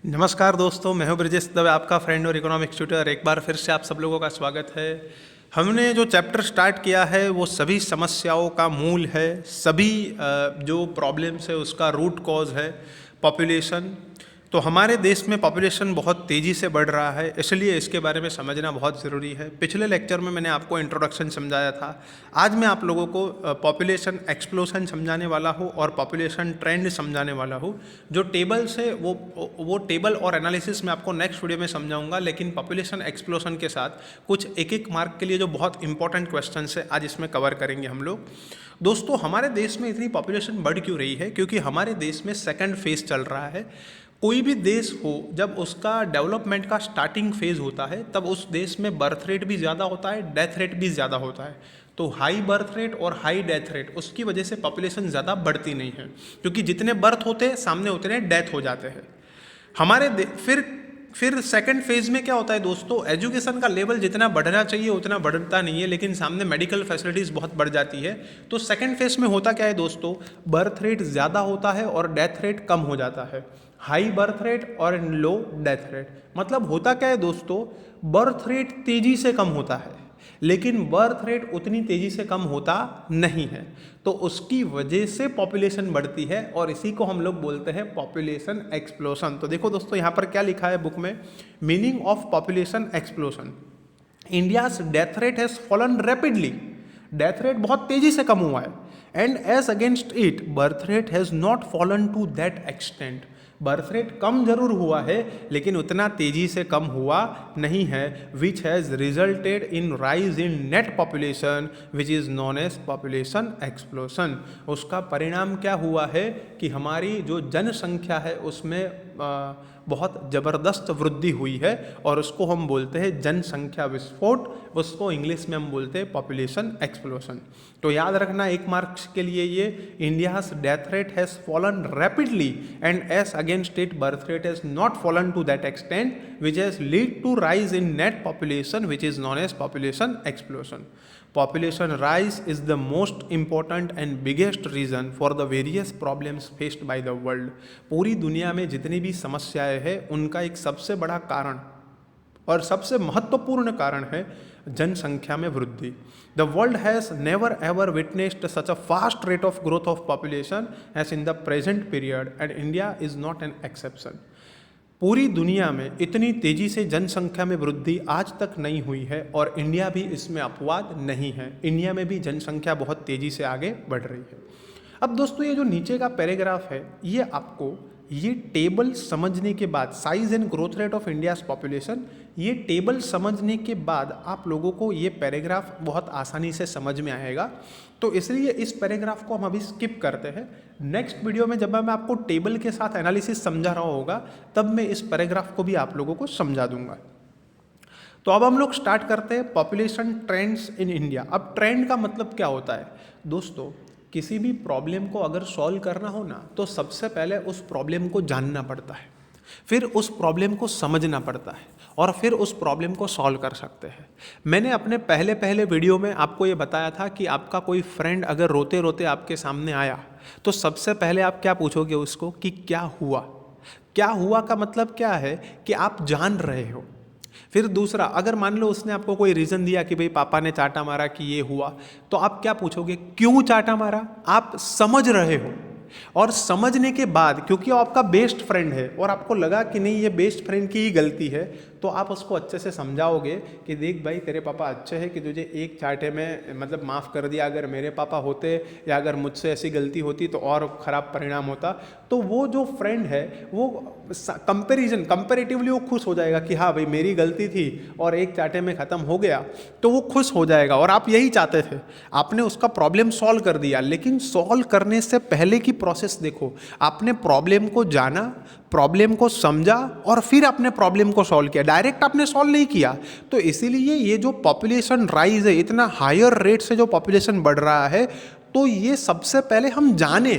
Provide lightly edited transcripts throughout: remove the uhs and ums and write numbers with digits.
नमस्कार दोस्तों, मैं हूं ब्रजेश दवे, आपका फ्रेंड और इकोनॉमिक्स ट्यूटर। एक बार फिर से आप सब लोगों का स्वागत है। हमने जो चैप्टर स्टार्ट किया है वो सभी समस्याओं का मूल है, सभी जो प्रॉब्लम्स है उसका रूट कॉज है पॉपुलेशन। तो हमारे देश में पॉपुलेशन बहुत तेज़ी से बढ़ रहा है, इसलिए इसके बारे में समझना बहुत ज़रूरी है। पिछले लेक्चर में मैंने आपको इंट्रोडक्शन समझाया था। आज मैं आप लोगों को पॉपुलेशन एक्सप्लोशन समझाने वाला हूँ और पॉपुलेशन ट्रेंड समझाने वाला हूँ। जो टेबल्स है वो टेबल और एनालिसिस मैं आपको नेक्स्ट वीडियो में समझाऊंगा, लेकिन पॉपुलेशन एक्सप्लोशन के साथ कुछ एक एक मार्क के लिए जो बहुत इंपॉर्टेंट क्वेश्चन है आज इसमें कवर करेंगे हम लोग। दोस्तों, हमारे देश में इतनी पॉपुलेशन बढ़ क्यों रही है? क्योंकि हमारे देश में सेकेंड फेज चल रहा है। कोई भी देश हो, जब उसका डेवलपमेंट का स्टार्टिंग फेज होता है तब उस देश में बर्थ रेट भी ज़्यादा होता है, डेथ रेट भी ज़्यादा होता है। तो हाई बर्थ रेट और हाई डेथ रेट, उसकी वजह से पॉपुलेशन ज़्यादा बढ़ती नहीं है, क्योंकि जितने बर्थ होते हैं सामने उतने डेथ हो जाते हैं। फिर सेकंड फेज में क्या होता है दोस्तों? एजुकेशन का लेवल जितना बढ़ना चाहिए उतना बढ़ता नहीं है, लेकिन सामने मेडिकल फैसिलिटीज़ बहुत बढ़ जाती है। तो सेकंड फेज में होता क्या है दोस्तों? बर्थ रेट ज़्यादा होता है और डेथ रेट कम हो जाता है। हाई बर्थ रेट और लो डेथ रेट, मतलब होता क्या है दोस्तों? बर्थ रेट तेज़ी से कम होता है, लेकिन बर्थ रेट उतनी तेज़ी से कम होता नहीं है। तो उसकी वजह से पॉपुलेशन बढ़ती है और इसी को हम लोग बोलते हैं पॉपुलेशन एक्सप्लोशन। तो देखो दोस्तों, यहाँ पर क्या लिखा है बुक में, meaning of population explosion. India's death rate has fallen rapidly, death rate बहुत तेज़ी से कम हुआ है। And as against it birth rate has not fallen to that extent, birth rate कम जरूर हुआ है लेकिन उतना तेजी से कम हुआ नहीं है। Which has resulted in rise in net population which is known as population explosion. उसका परिणाम क्या हुआ है कि हमारी जो जनसंख्या है उसमें बहुत ज़बरदस्त वृद्धि हुई है और उसको हम बोलते हैं जनसंख्या विस्फोट, उसको इंग्लिश में हम बोलते हैं पॉपुलेशन एक्सप्लोशन। तो याद रखना एक मार्क्स के लिए ये, India's death rate has fallen rapidly and as against it birth rate has not fallen to that extent which has lead to rise in net population which is known as population explosion. Population rise is the most important and biggest reason for the various problems faced by the world। पूरी दुनिया में जितनी भी समस्याएं हैं उनका एक सबसे बड़ा कारण और सबसे महत्वपूर्ण कारण है जनसंख्या में वृद्धि। The world has never ever witnessed such a fast rate of growth of population as in the present period and India is not an exception. पूरी दुनिया में इतनी तेज़ी से जनसंख्या में वृद्धि आज तक नहीं हुई है और इंडिया भी इसमें अपवाद नहीं है। इंडिया में भी जनसंख्या बहुत तेज़ी से आगे बढ़ रही है। अब दोस्तों, ये जो नीचे का पैराग्राफ है ये आपको ये टेबल समझने के बाद, size and growth rate of India's population, ये टेबल समझने के बाद आप लोगों को ये पैराग्राफ बहुत आसानी से समझ में आएगा। तो इसलिए इस पैराग्राफ को हम अभी स्किप करते हैं। नेक्स्ट वीडियो में जब मैं आपको टेबल के साथ एनालिसिस समझा रहा होगा तब मैं इस पैराग्राफ को भी आप लोगों को समझा दूंगा। तो अब हम लोग स्टार्ट करते हैं पॉपुलेशन ट्रेंड्स इन इंडिया। अब ट्रेंड का मतलब क्या होता है दोस्तों? किसी भी प्रॉब्लम को अगर सॉल्व करना हो ना तो सबसे पहले उस प्रॉब्लम को जानना पड़ता है, फिर उस प्रॉब्लम को समझना पड़ता है और फिर उस प्रॉब्लम को सॉल्व कर सकते हैं। मैंने अपने पहले वीडियो में आपको ये बताया था कि आपका कोई फ्रेंड अगर रोते रोते आपके सामने आया तो सबसे पहले आप क्या पूछोगे उसको कि क्या हुआ। क्या हुआ का मतलब क्या है कि आप जान रहे हो। फिर दूसरा, अगर मान लो उसने आपको कोई रीज़न दिया कि भाई पापा ने चाटा मारा कि ये हुआ, तो आप क्या पूछोगे? क्यों चाटा मारा? आप समझ रहे हो। और समझने के बाद, क्योंकि वो आपका बेस्ट फ्रेंड है और आपको लगा कि नहीं ये बेस्ट फ्रेंड की ही गलती है, तो आप उसको अच्छे से समझाओगे कि देख भाई तेरे पापा अच्छे हैं कि तुझे एक चाटे में मतलब माफ़ कर दिया, अगर मेरे पापा होते या अगर मुझसे ऐसी गलती होती तो और ख़राब परिणाम होता। तो वो जो फ्रेंड है वो कंपेरेटिवली वो खुश हो जाएगा कि हाँ भाई मेरी गलती थी और एक चाटे में ख़त्म हो गया, तो वो खुश हो जाएगा। और आप यही चाहते थे, आपने उसका प्रॉब्लम सॉल्व कर दिया, लेकिन सॉल्व करने से पहले की प्रोसेस देखो। आपने प्रॉब्लम को जाना, प्रॉब्लम को समझा और फिर आपने प्रॉब्लम को सॉल्व किया, डायरेक्ट आपने सॉल्व नहीं किया। तो इसीलिए ये जो पॉपुलेशन राइज है, इतना हायर रेट से जो पॉपुलेशन बढ़ रहा है, तो ये सबसे पहले हम जाने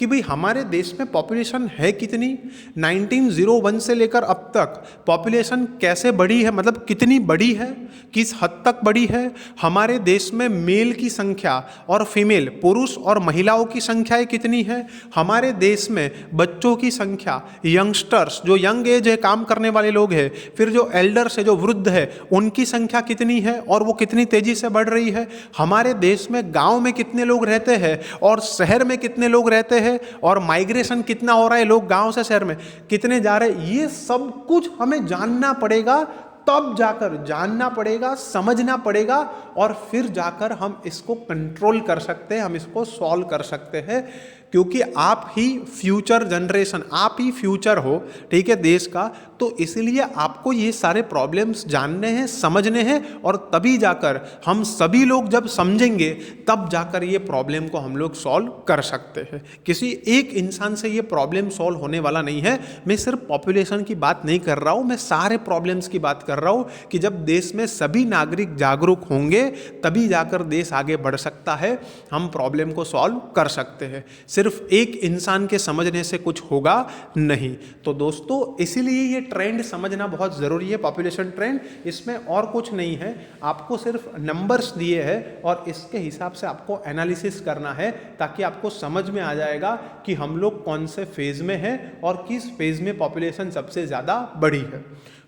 कि भाई हमारे देश में पॉपुलेशन है कितनी, 1901 से लेकर अब तक पॉपुलेशन कैसे बढ़ी है, मतलब कितनी बड़ी है, किस हद तक बढ़ी है, हमारे देश में मेल की संख्या और फीमेल, पुरुष और महिलाओं की संख्याएं कितनी है, हमारे देश में बच्चों की संख्या, यंगस्टर्स जो यंग एज है काम करने वाले लोग हैं, फिर जो एल्डर्स है जो वृद्ध है उनकी संख्या कितनी है और वो कितनी तेजी से बढ़ रही है, हमारे देश में गांव में कितने लोग रहते हैं और शहर में कितने लोग रहते हैं, और माइग्रेशन कितना हो रहा है, लोग गांव से शहर में कितने जा रहे हैं, ये सब कुछ हमें जानना पड़ेगा, तब जाकर जानना पड़ेगा, समझना पड़ेगा, और फिर जाकर हम इसको कंट्रोल कर सकते हैं, हम इसको सॉल्व कर सकते हैं, क्योंकि आप ही फ्यूचर जनरेशन, आप ही फ्यूचर हो, ठीक है, देश का। तो इसलिए आपको ये सारे प्रॉब्लम्स जानने हैं, समझने हैं, और तभी जाकर हम सभी लोग जब समझेंगे तब जाकर ये प्रॉब्लम को हम लोग सॉल्व कर सकते हैं। किसी एक इंसान से ये प्रॉब्लम सॉल्व होने वाला नहीं है। मैं सिर्फ पॉपुलेशन की बात नहीं कर रहा हूँ, मैं सारे प्रॉब्लम्स की बात कर रहा हूँ कि जब देश में सभी नागरिक जागरूक होंगे तभी जाकर देश आगे बढ़ सकता है, हम प्रॉब्लम को सॉल्व कर सकते हैं। सिर्फ एक इंसान के समझने से कुछ होगा नहीं। तो दोस्तों इसीलिए ये ट्रेंड समझना बहुत ज़रूरी है, पॉपुलेशन ट्रेंड, इसमें और कुछ नहीं है, आपको सिर्फ नंबर्स दिए हैं और इसके हिसाब से आपको एनालिसिस करना है, ताकि आपको समझ में आ जाएगा कि हम लोग कौन से फेज़ में हैं और किस फेज़ में पॉपुलेशन सबसे ज़्यादा बढ़ी है।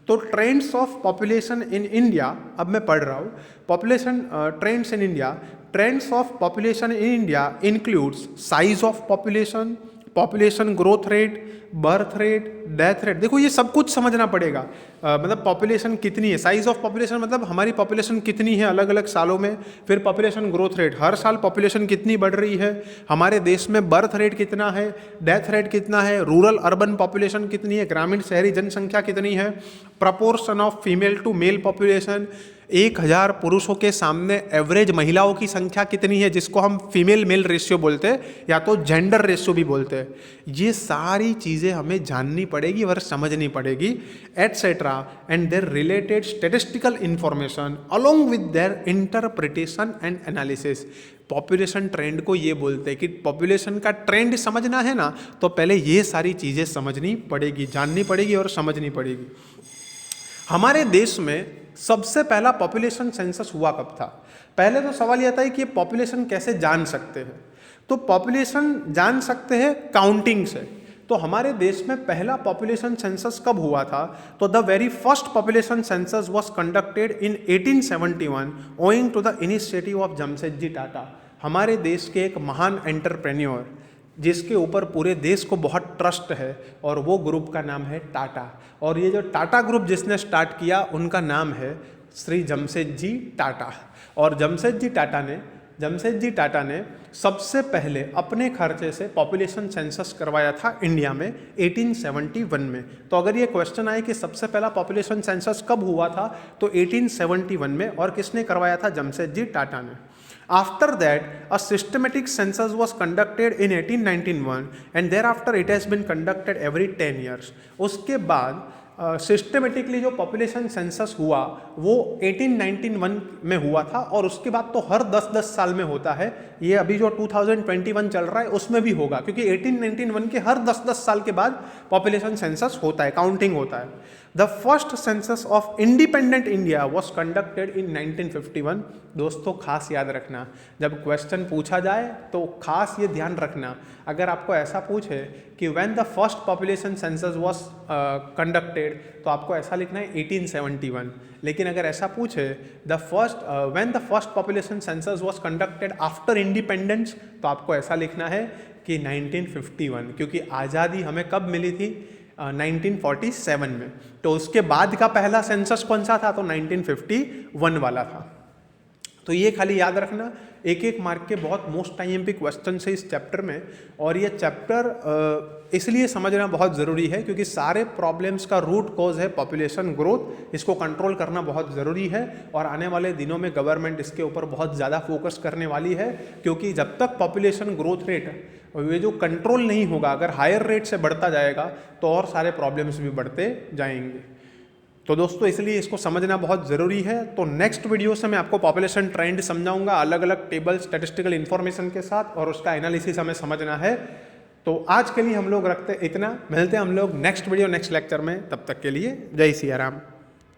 तो trends of population in India, अब मैं पढ़ रहा हूँ, population trends in India, trends of population in India includes size of population, population growth rate, birth rate, death rate. देखो ये सब कुछ समझना पड़ेगा, मतलब पॉपुलेशन कितनी है, साइज ऑफ पॉपुलेशन मतलब हमारी पॉपुलेशन कितनी है अलग अलग सालों में, फिर पॉपुलेशन ग्रोथ रेट, हर साल पॉपुलेशन कितनी बढ़ रही है, हमारे देश में बर्थ रेट कितना है, डेथ रेट कितना है, रूरल अर्बन पॉपुलेशन कितनी है, ग्रामीण शहरी जनसंख्या कितनी है, proportion of female to male population, 1000 पुरुषों के सामने एवरेज महिलाओं की संख्या कितनी है, जिसको हम फीमेल मेल रेशियो बोलते हैं या तो जेंडर रेशियो भी बोलते हैं। ये सारी चीज़ें हमें जाननी पड़ेगी और समझनी पड़ेगी, etcetera, and their related statistical information along with their interpretation and analysis. Population trend को ये बोलते हैं कि पॉपुलेशन का ट्रेंड समझना है ना, तो पहले ये सारी चीज़ें समझनी पड़ेगी, जाननी पड़ेगी और समझनी पड़ेगी। हमारे देश में सबसे पहला पॉपुलेशन सेंसस हुआ कब था? पहले तो सवाल यह था कि ये पॉपुलेशन कैसे जान सकते हैं, तो पॉपुलेशन जान सकते हैं काउंटिंग से। तो हमारे देश में पहला पॉपुलेशन सेंसस कब हुआ था? तो the very first population census was conducted in 1871 owing to the initiative of Jamshedji Tata. हमारे देश के एक महान एंटरप्रेन्योर जिसके ऊपर पूरे देश को बहुत ट्रस्ट है, और वो ग्रुप का नाम है टाटा। और ये जो टाटा ग्रुप जिसने स्टार्ट किया उनका नाम है श्री जमशेदजी टाटा। और जमशेदजी टाटा ने सबसे पहले अपने खर्चे से पॉपुलेशन सेंसस करवाया था इंडिया में 1871 में। तो अगर ये क्वेश्चन आए कि सबसे पहला पॉपुलेशन सेंसस कब हुआ था, तो 1871 में, और किसने करवाया था? जमशेदजी टाटा ने। After that, a systematic census was conducted in 1891 and thereafter it has been conducted every 10 years. उसके बाद सिस्टमेटिकली जो पॉपुलेशन सेंसस हुआ वो 1891 में हुआ था, और उसके बाद तो हर 10-10 साल में होता है। ये अभी जो 2021 चल रहा है उसमें भी होगा, क्योंकि 1891 के हर 10-10 साल के बाद पॉपुलेशन सेंसस होता है, काउंटिंग होता है। The first census of independent India was conducted in 1951। दोस्तों खास याद रखना, जब क्वेश्चन पूछा जाए तो खास ये ध्यान रखना, अगर आपको ऐसा पूछे कि when the first population census was conducted, तो आपको ऐसा लिखना है 1871। लेकिन अगर ऐसा पूछे when the first population census was conducted after independence, तो आपको ऐसा लिखना है कि 1951, क्योंकि आज़ादी हमें कब मिली थी? 1947 में। तो उसके बाद का पहला सेंसस कौन सा था? तो 1951 वाला था। तो ये खाली याद रखना, एक एक मार्क के बहुत मोस्ट आईएमपी क्वेश्चन है इस चैप्टर में। और ये चैप्टर इसलिए समझना बहुत ज़रूरी है क्योंकि सारे प्रॉब्लम्स का रूट कॉज है पॉपुलेशन ग्रोथ। इसको कंट्रोल करना बहुत ज़रूरी है, और आने वाले दिनों में गवर्नमेंट इसके ऊपर बहुत ज़्यादा फोकस करने वाली है, क्योंकि जब तक पॉपुलेशन ग्रोथ रेट ये जो कंट्रोल नहीं होगा, अगर हायर रेट से बढ़ता जाएगा तो और सारे प्रॉब्लम्स भी बढ़ते जाएंगे। तो दोस्तों इसलिए इसको समझना बहुत ज़रूरी है। तो नेक्स्ट वीडियो से मैं आपको पॉपुलेशन ट्रेंड समझाऊंगा अलग अलग टेबल स्टैटिस्टिकल इन्फॉर्मेशन के साथ, और उसका एनालिसिस हमें समझना है। तो आज के लिए हम लोग रखते इतना, मिलते हैं हम लोग नेक्स्ट वीडियो नेक्स्ट लेक्चर में, तब तक के लिए जय सिया राम।